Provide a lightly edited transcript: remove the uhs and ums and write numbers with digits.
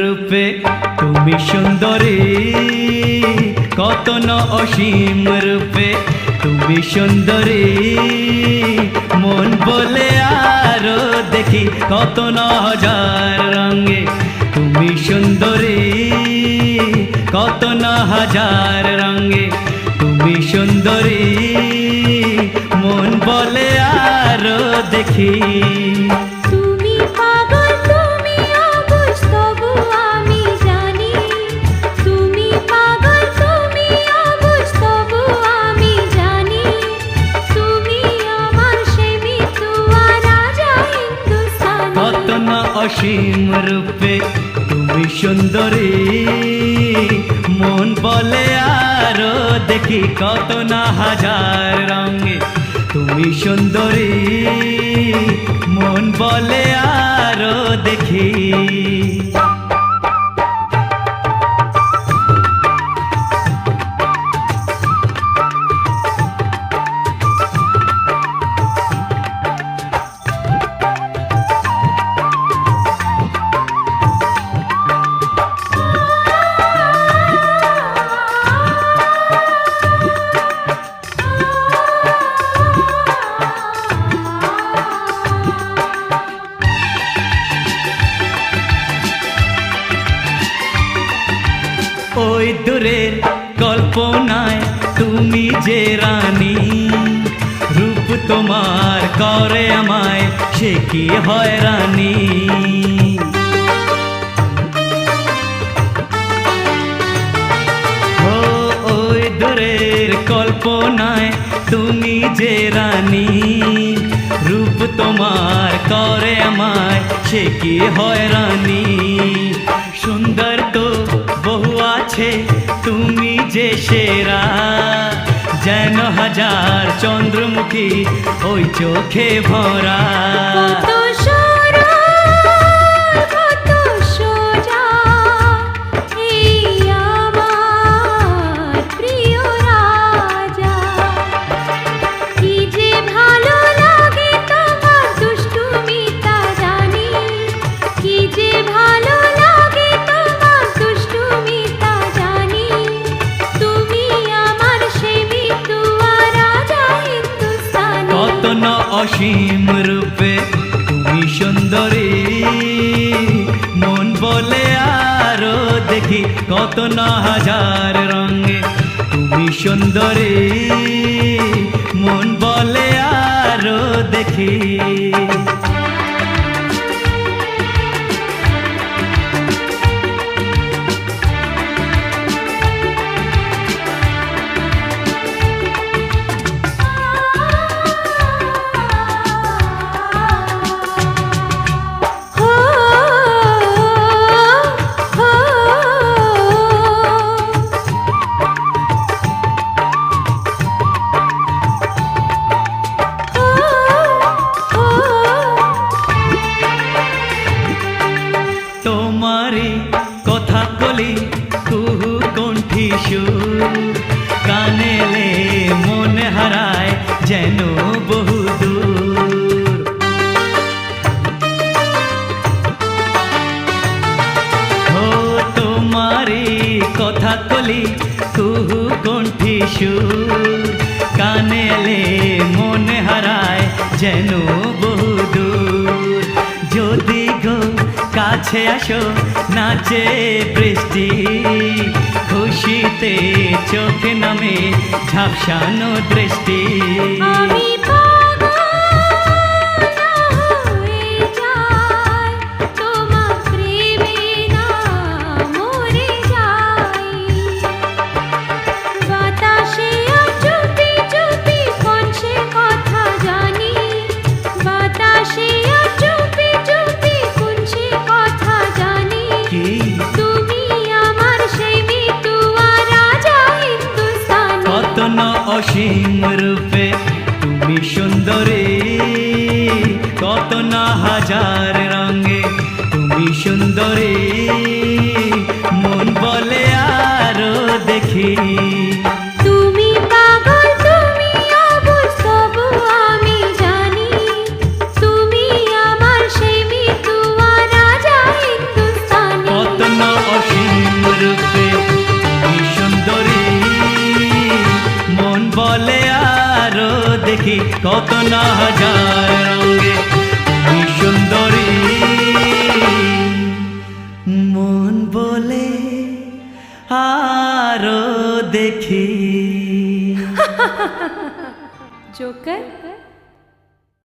রূপে তুমি সুন্দরী, কত ন অসীম রূপে তুমি সুন্দরী। মন বলে আরো দেখি কত ন হাজার রঙে তুমি সুন্দরী, কত ন হাজার রঙে তুমি সুন্দরী। মন বলে আরো দেখি। তুমি পাগল তুমি অবুঝ তবু আমি জানি, তুমি পাগল তুমি অবুঝ তবু আমি জানি। তুমি আমার সেই মিতুয়া রাজা হিন্দুস্তানি। কত না অসীম রূপে তুমি সুন্দরী, মন বলে আরো দেখি কত না হাজার রঙে তুমি সুন্দরী। মন বলে আরো দেখি। ওই দূরের কল্পনায় তুমি যে রানী, রূপ তোমার করে আমায় সে কি হয়রানি। ও ওই দূরের কল্পনায় তুমি যে রানী, রূপ তোমার করে আমায় সে কি হয়রানি। সুন্দর তো বহু আছে তুমি যে সেরা, যেন হাজার চন্দ্রমুখী ওই চোখে ভরা। কত সরল কত সোজা এই আমার প্রিয় রাজা। কি যে ভালো লাগে তোমার দুষ্টুমি তা জানি, কি যে ভালো লাগে তোমার দুষ্টুমি তা জানি। তুমি আমার সেই মিতুয়া রাজা হিন্দুস্তানি। কত ন অসীম রূপে তুমি সুন্দরী, মন বলে আরো দেখি কত ন হাজার রঙে তুমি সুন্দরী। মন বলে আরো দেখি। তোমারি কথা কলি কুহু কণ্ঠী সুর, কানেলে মনে হারায় যেন বহু দূর। ও তোমারি কথা কলি কুহু কণ্ঠী সুর, কানেলে মনে হারায় যেন বহু দূর। যদি গো কাছে আসো নাচে বৃষ্টি, খুশিতে চোখে নামে ঝাপসানো দৃষ্টি। আমি পাগল হয়ে যাই তোমার প্রেমে না মরে যাই। বাতাসে আজ চুপি চুপি কোন সে কথা জানি, বাতাসে আজ চুপি চুপি কোন সে কথা জানি। কি তুমি আমার সেই মিতুয়া রাজা হিন্দুস্তানি। কত ন অসীম রূপে তুমি সুন্দরী, কত না হাজার রঙে তুমি সুন্দরী। মন বলে আরো দেখি। তুমি পাগল তুমি অবুঝ তবু আমি জানি, তুমি আমার সেই মিতুয়া রাজা হিন্দুস্তানি। কত বলে আরো দেখি কত না হাজার রঙে তুমি সুন্দরী, মন বলে আরো দেখি। জোকার।